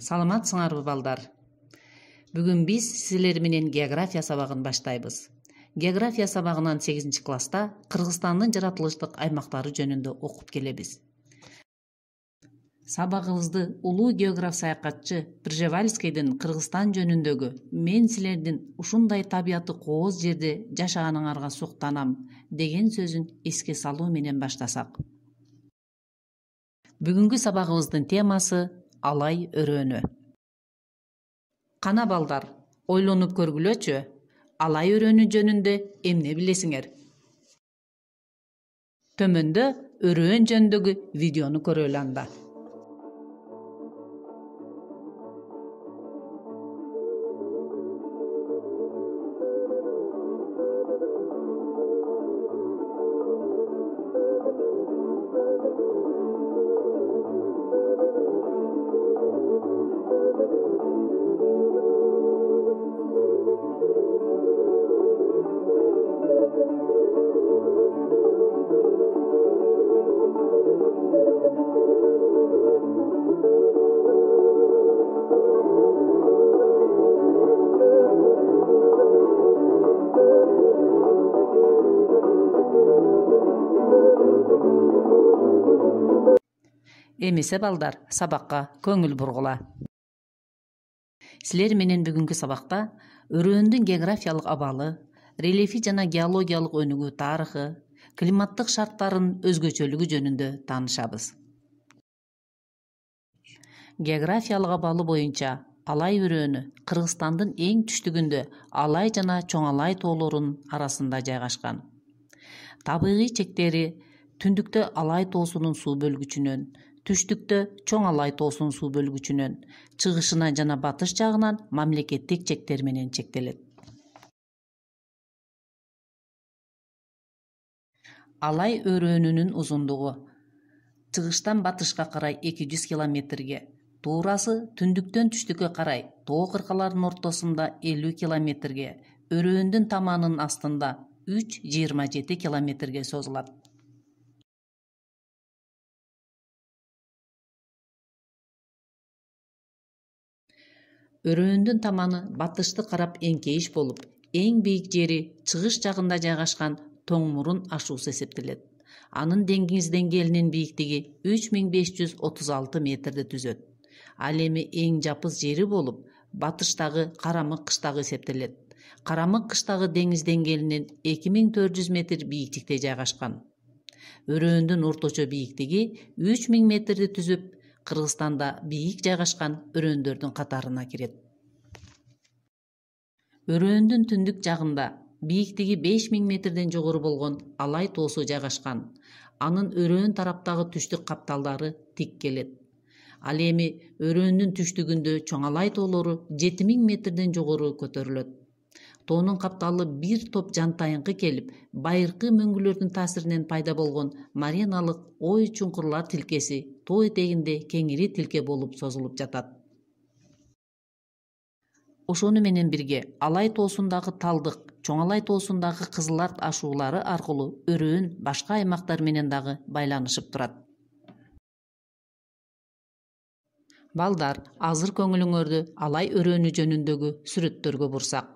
Саламатсыңарбы балдар? Бүгүн биз силер менен география сабагын баштайбыз. География сабагынан 8 класста Кыргызстандын жаратылыштык аймактары жөнүндө окуп келебиз. Сабагыбызды улуу географ саякатчы Пржевальскийдин Кыргызстан жөнүндөгү "Мен силердин ушундай табияты кооз жерде жашаганыңарга суктанам" деген сөзүн эске салуу менен баштасак. Бүгүнкү сабагыбыздын темасы алай өрөөнү. Кана балдар, ойлонуп көргүлөчү, алай өрөөнү жөнүндө эмне билесиңер? Төмөндө өрөөн жөнүндөгү видеону көрөлү анда. Эмесе балдар, сабакка көңүл бургула. Силер менен бүгүнкү сабакта өрөөндүн географиялык абалы, рельефи жана геологиялык өнүгүү тарыхы, климаттык шарттарынын өзгөчөлүгү жөнүндө таанышабыз. Географиялык абалы боюнча алай өрөөнү Кыргызстандын эң түштүгүндө Алай жана Чоң Алай тоолорунун арасында жайгашкан. Табигый чектери түндүктө Алай тоосунун суу бөлгүчүнөн, түштүктө Чоң Алай тоосунун суу бөлгүчүнөн, чыгышына жана батыш жагынан мамлекеттик чектер менен чектелет. Алай өрөөнүнүн узундугу чыгыштан батышка карай 200 километрге, туурасы түндүктөн түштүккө карай тоо кыркаларынын ортосунда 50 километрге, өрөөндүн таманынын астында 3-27 километрге созулат. Өрөөндүн таманы батышты карап эңкейиш болуп, эң бийик жери чыгыш жагында жайгашкан Тоң-Мурун ашуусу эсептелет. Анын деңиз деңгээлинин бийиктиги 3536 метрди түзөт. Ал эми эң жапыз жери болуп, батыштагы Карамык кыштагы эсептелет. Карамык кыштагы деңиз деңгээлинен 2400 метр бийиктикте жайгашкан. Өрөөндүн орточо бийиктиги 3000 метрди түзүп, Кыргызстанда бийик жайгашкан өрөөндөрдүн катарына кирет. Өрөөндүн түндүк жагында бийиктиги 5000 метрден жогору болгон Алай тоосу жайгашкан. Анын өрөөн тараптагы түштүк капталдары тик келет. Ал эми өрөөндүн түштүгүндө Чоң Алай тоолору 7000 метрден жогору көтөрүлөт. Тоонун капталы бир топ жантайыңкы келип, байыркы мөңгүлөрдүн таасиринен пайда болгон мареналык ой чуңкурлар тилкеси тоо этегинде кеңири тилке болуп созулуп жатат. Ошону менен бирге Алай тоосундагы талдык, Чоң Алай тоосундагы Кызыл Арт ашуулары аркылуу өрөөн башка аймактар менен дагы байланышып турат. Балдар, азыр көңүлүңөрдү Алай өрөөнү жөнүндөгү сүрөттөргө бурсак.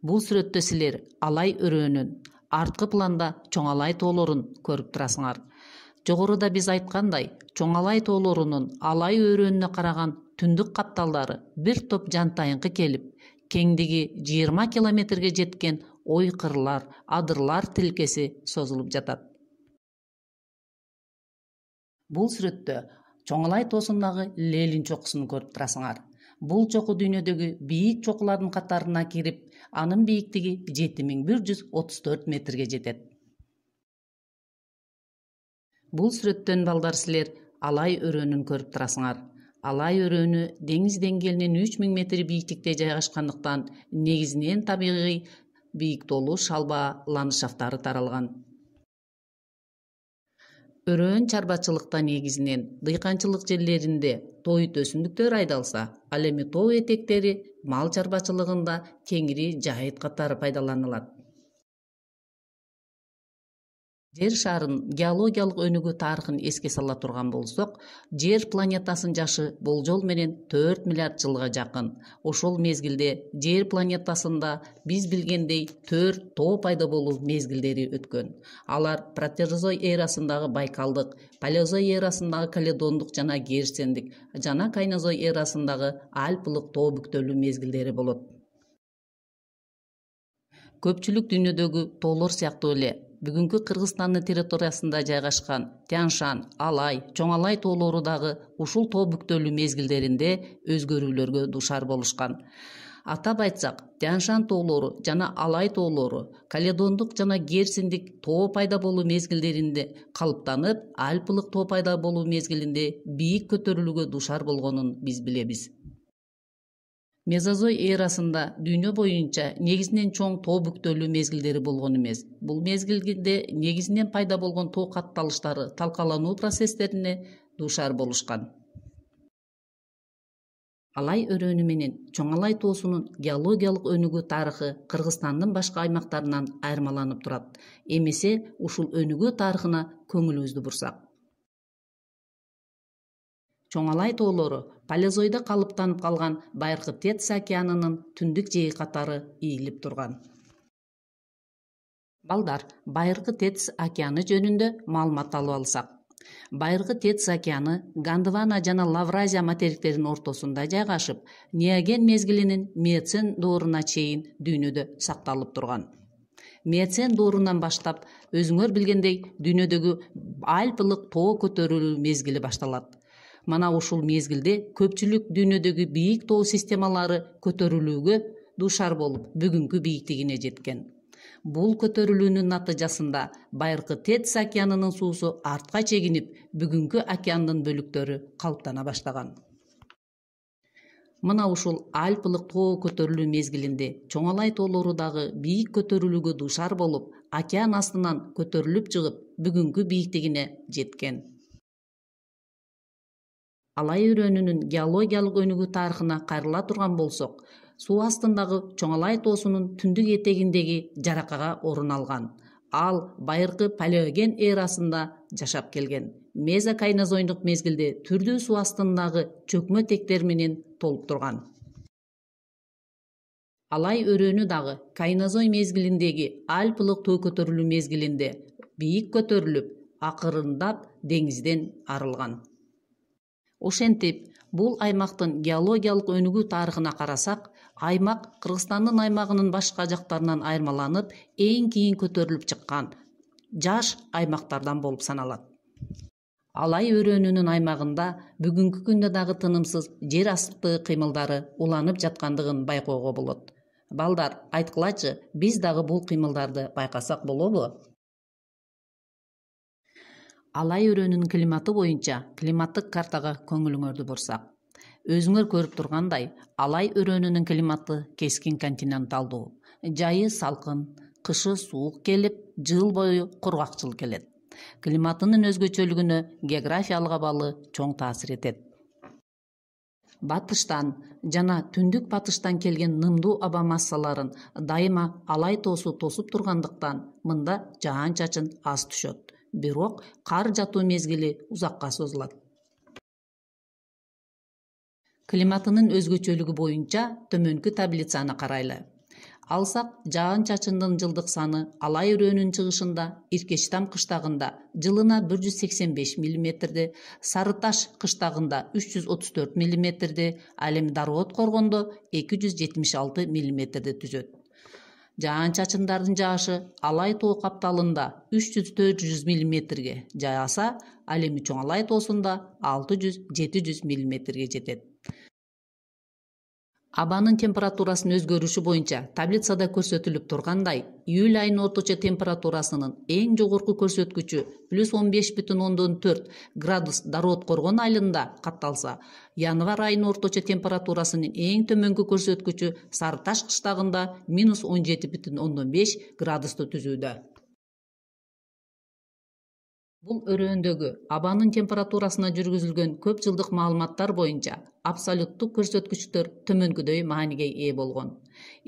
Бул сүрөттө силер Алай өрөөнүн, арткы планда Чоң Алай тоолорун көрүп турасыңар. Жогоруда биз айткандай, Чоң Алай тоолорунун Алай өрөөнүнө караган түндүк капталдары бир топ жантайыңкы келип, кеңдиги 20 километрге жеткен ой кырлар, адырлар тилкеси созулуп жатат. Бул сүрөттө Чоң Алай тоосундагы Лелин чокусун көрүп турасыңар. Бул чоку дүйнөдөгү бийик чокулардын катарына кирип, анын бийиктиги 7134 метрге жетет. Бул сүрөттөн балдар силер Алай өрөөнүн көрүп турасыңар. Алай өрөөнү деңиз деңгээлинен 3000 метр бийиктикте жайгашкандыктан негизинен табигый бийиктоолуу шалба ландшафттары таралган. Өрөөн чарбачылыкта негизинен дыйканчылык жерлеринде тоойт өсүмдүктөр айдалса, ал эми тоо этектери мал чарбачылыгында кеңири жайыт катары пайдаланылат. Жер шарынын геологиялык өнүгүү тарыхын эске сала турган болсок, Жер планетасынын жашы болжол менен 4 миллиард жылга жакын. Ошол мезгилде Жер планетасында биз билгендей 4 тоо пайда болуу мезгилдери өткөн. Алар протерозой эрасындагы байкалдык, палеозой эрасындагы каледондук жана герцендик, жана кайнозой эрасындагы альпылык тоо бүктөлүү мезгилдери болот. Көпчүлүк дүйнөдөгү тоолор сыяктуу эле бүгүнкү Кыргызстандын территориясында жайгашкан Тянь-Шань, Алай, Чоң Алай тоолору дагы ушул тоо бүктөлүү мезгилдеринде өзгөрүүлөргө дуушар болушкан. Атап айтсак, Тянь-Шань тоолору жана Алай тоолору каледондук жана герциндик тоо пайда болуу мезгилдеринде калыптанып, альпылык тоо пайда болуу мезгилинде бийик көтөрүлүүгө дуушар болгонун биз билебиз. Мезозой эрасында дүйнө боюнча негизинен чоң тоо бүктөлүү мезгилдери болгон эмес. Бул мезгилде негизинен пайда болгон тоо катталыштары талкалануу процесстерине дуушар болушкан. Алай өрөөнү менен Чоң Алай тоосунун геологиялык өнүгүү тарыхы Кыргызстандын башка аймактарынан айырмаланып турат. Эмесе ушул өнүгүү тарыхына көңүлүбүздү бурсак. Чоң Алай тоолору палеозойдо калыптанып калган байыркы Тетис океанынын түндүк жээги катары ийилип турган. Балдар, байыркы Тетис океаны жөнүндө маалымат алып алсак. Байыркы Тетис океаны Гондвана жана Лавразия материктеринин ортосунда жайгашып, Неоген мезгилинин Миоцен дооруна чейин дүйнөдө сакталып турган. Миоцен доорунан баштап, өзүңөр билгендей, дүйнөдөгү альпылык тоо көтөрүлүү мезгили башталат. Мана ушул мезгилде көпчүлүк дүйнөдөгү бийик тоо системалары көтөрүлүүгө дуушар болуп, бүгүнкү бийиктигине жеткен. Бул көтөрүлүүнүн натыйжасында байыркы Тетис океанынын суусу артка чегинип, бүгүнкү океандын бөлүктөрү калыптана баштаган. Мына ушул альпылык тоо көтөрүлүү мезгилинде Чоң Алай тоолору дагы бийик көтөрүлүүгө дуушар болуп, океан астынан көтөрүлүп чыгып, бүгүнкү бийиктигине жеткен. Алай өрөөнүнүн геологиялык өнүгүү тарыхына кайрыла турган болсок, суу астындагы Чоң Алай тоосунун түндүк этегиндеги жаракага орун алган. Ал байыркы Палеоген эрасында жашап келген. Мезокайнозойдук мезгилде түрдүү суу астындагы чөкмө тектер менен толуп турган. Алай өрөөнү дагы кайнозой мезгилиндеги альпылык тоо көтөрүлүү мезгилинде бийик көтөрүлүп, акырындап деңизден арылган. Ошентип, бул аймактын геологиялык өнүгүү тарыхына карасак, аймак Кыргызстандын аймагынын башка жактарынан айырмаланып, эң кийин көтөрүлүп чыккан жаш аймактардан болуп саналат. Алай өрөөнүнүн аймагында бүгүнкү күндө дагы тынымсыз жер асты кыймылдары уланып жаткандыгын байкоого болот. Балдар, айткылачы, биз дагы бул кыймылдарды байкасак болобу? Алай өрөөнүнүн климаты боюнча климаттык картага көңүлүңөрдү бурсак. Өзүңөр көрүп тургандай, Алай өрөөнүнүн климаты кескин континенталдуу. Жайы салкын, кышы суук келип, жыл бою кургакчыл келет. Климатынын өзгөчөлүгүнө географиялык абалы чоң таасир этет. Батыштан жана түндүк батыштан келген нымдуу аба массаларын дайыма Алай тоосу тосуп тургандыктан мында жаан-чачын аз түшөт. Бирок кар жатуу мезгили узакка созулат. Климатынын өзгөчөлүгү боюнча төмөнкү таблицаны карайлы. Алсак, жаан-чачындын жылдык саны Алай өрөөнүнүн чыгышында Иркечтам кыштагында жылына 185 мм, Сарыташ кыштагында 334 мм, ал эми Дароот коргондо 276 мм түзөт. Жаан-чачындардын жаашы Алай тоо капталында 300-400 мм жааса, ал эми Чоң Алай тоосунда 600-700 мм жетет. Абанын температурасынын өзгөрүшү боюнча таблицада көрсөтүлүп тургандай, июль айынын орточо температурасынын эң жогорку көрсөткүчү +15,4 градус Дароот коргон айылында катталса, январь айынын орточо температурасынын эң төмөнкү көрсөткүчү Сарыташ кыштагында -17,5 градусту түзүүдө. Бул өрөөндөгү абанын температурасына жүргүзүлгөн көп жылдык маалыматтар боюнча абсолюттук көрсөткүчтөр төмөнкүдөй мааниге ээ болгон.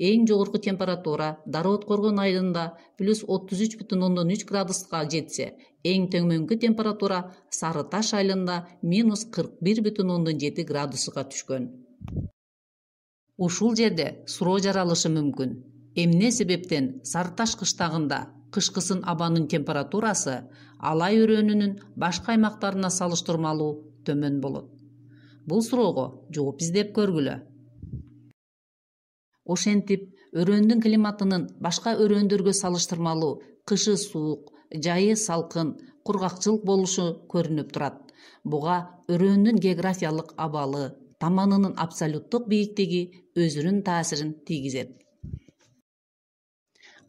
Эң жогорку температура Дары-Откоргон айылында +33,3 градуска жетсе, эң төмөнкү температура Сары Таш айылында -41,7 градуска түшкөн. Ушул жерде суроо жаралышы мүмкүн. Эмне себептен Сары Таш кыштагында кышкысын абанын температурасы Алай өрөөнүнүн башка аймактарына салыштырмалуу төмөн болот? Бул суроого жооп издеп көргүлө. Ошентип, өрөөндүн климатынын башка өрөөндөргө салыштырмалуу кышы суук, жайы салкын, кургакчыл болушу көрүнүп турат. Буга өрөөндүн географиялык абалы, таманынын абсолюттук бийиктиги өзүнүн таасирин тийгизет.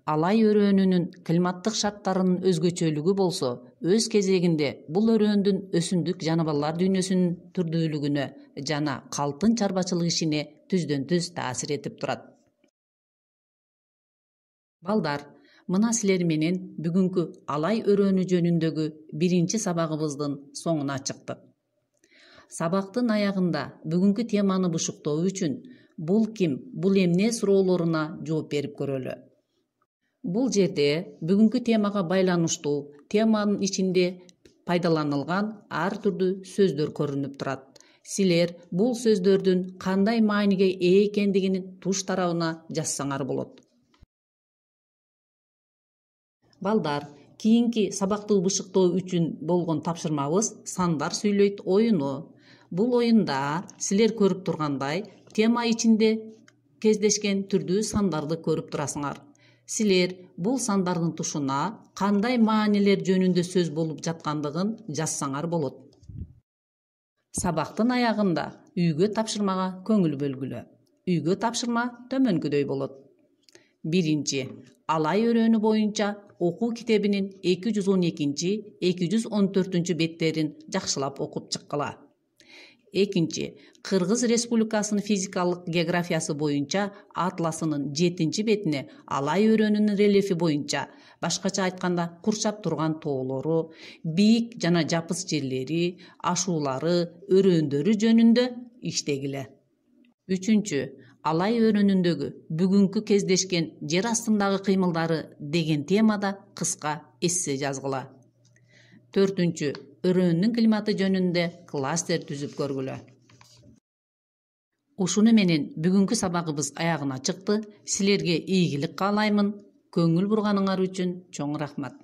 Алай өрөөнүнүн климаттык шарттарынын өзгөчөлүгү болсо, өз кезегинде бул өрөөндүн өсүмдүк жаныбарлар дүйнөсүнүн түрдүүлүгүнө жана калтын чарбачылык ишине түздөн-түз таасир этип турат. Балдар, мына силер менен бүгүнкү Алай өрөөнү жөнүндөгү биринчи сабагыбыздын соңуна чыктык. Сабактын аягында бүгүнкү теманы бушуктоо үчүн бул ким, бул эмне суроолоруна жооп берип көрөлү. Бул жерде бүгүнкү темага байланыштуу теманын ичинде пайдаланылган ар түрдүү сөздөр көрүнүп турат. Силер бул сөздөрдүн кандай мааниге ээ экендигин туш тарабына жазсаңар болот. Балдар, кийинки сабакты бышыктоо үчүн болгон тапшырмабыз сандар сүйлөйт оюну. Бул оюнда силер көрүп тургандай тема ичинде кездешкен түрдүү сандарды көрүп турасыңар. Силер бул сандардын тушуна кандай маанилер жөнүндө сөз болуп жаткандыгын жазсаңар болот. Сабактын аягында үйгө тапшырмага көңүл бөлгүлө. Үйгө тапшырма төмөнкүдөй болот. 1. Алай өрөөнү боюнча окуу китебинин 212-214 беттерин жакшылап окуп чыккыла. 2. Кыргыз Республикасынын физикалык географиясы боюнча атласынын 7 бетине Алай өрөөнүнүн рельефи боюнча, башкача айтканда курчап турган тоолору, бийик жана жапыс жерлери, ашуулары, өрөөндөрү жөнүндө иштегиле. 3. Алай өрөөнүндөгү бүгүнкү кездешкен жер астындагы кыймылдары деген темада кыска эссе жазгыла. 4. Өрөөнүн климаты жөнүндө кластер түзүп көргүлө. Ушуну менен бүгүнкү сабагыбыз аягына чыкты. Силерге ийгилик каалаймын. Көңүл бурганыңар үчүн чоң рахмат.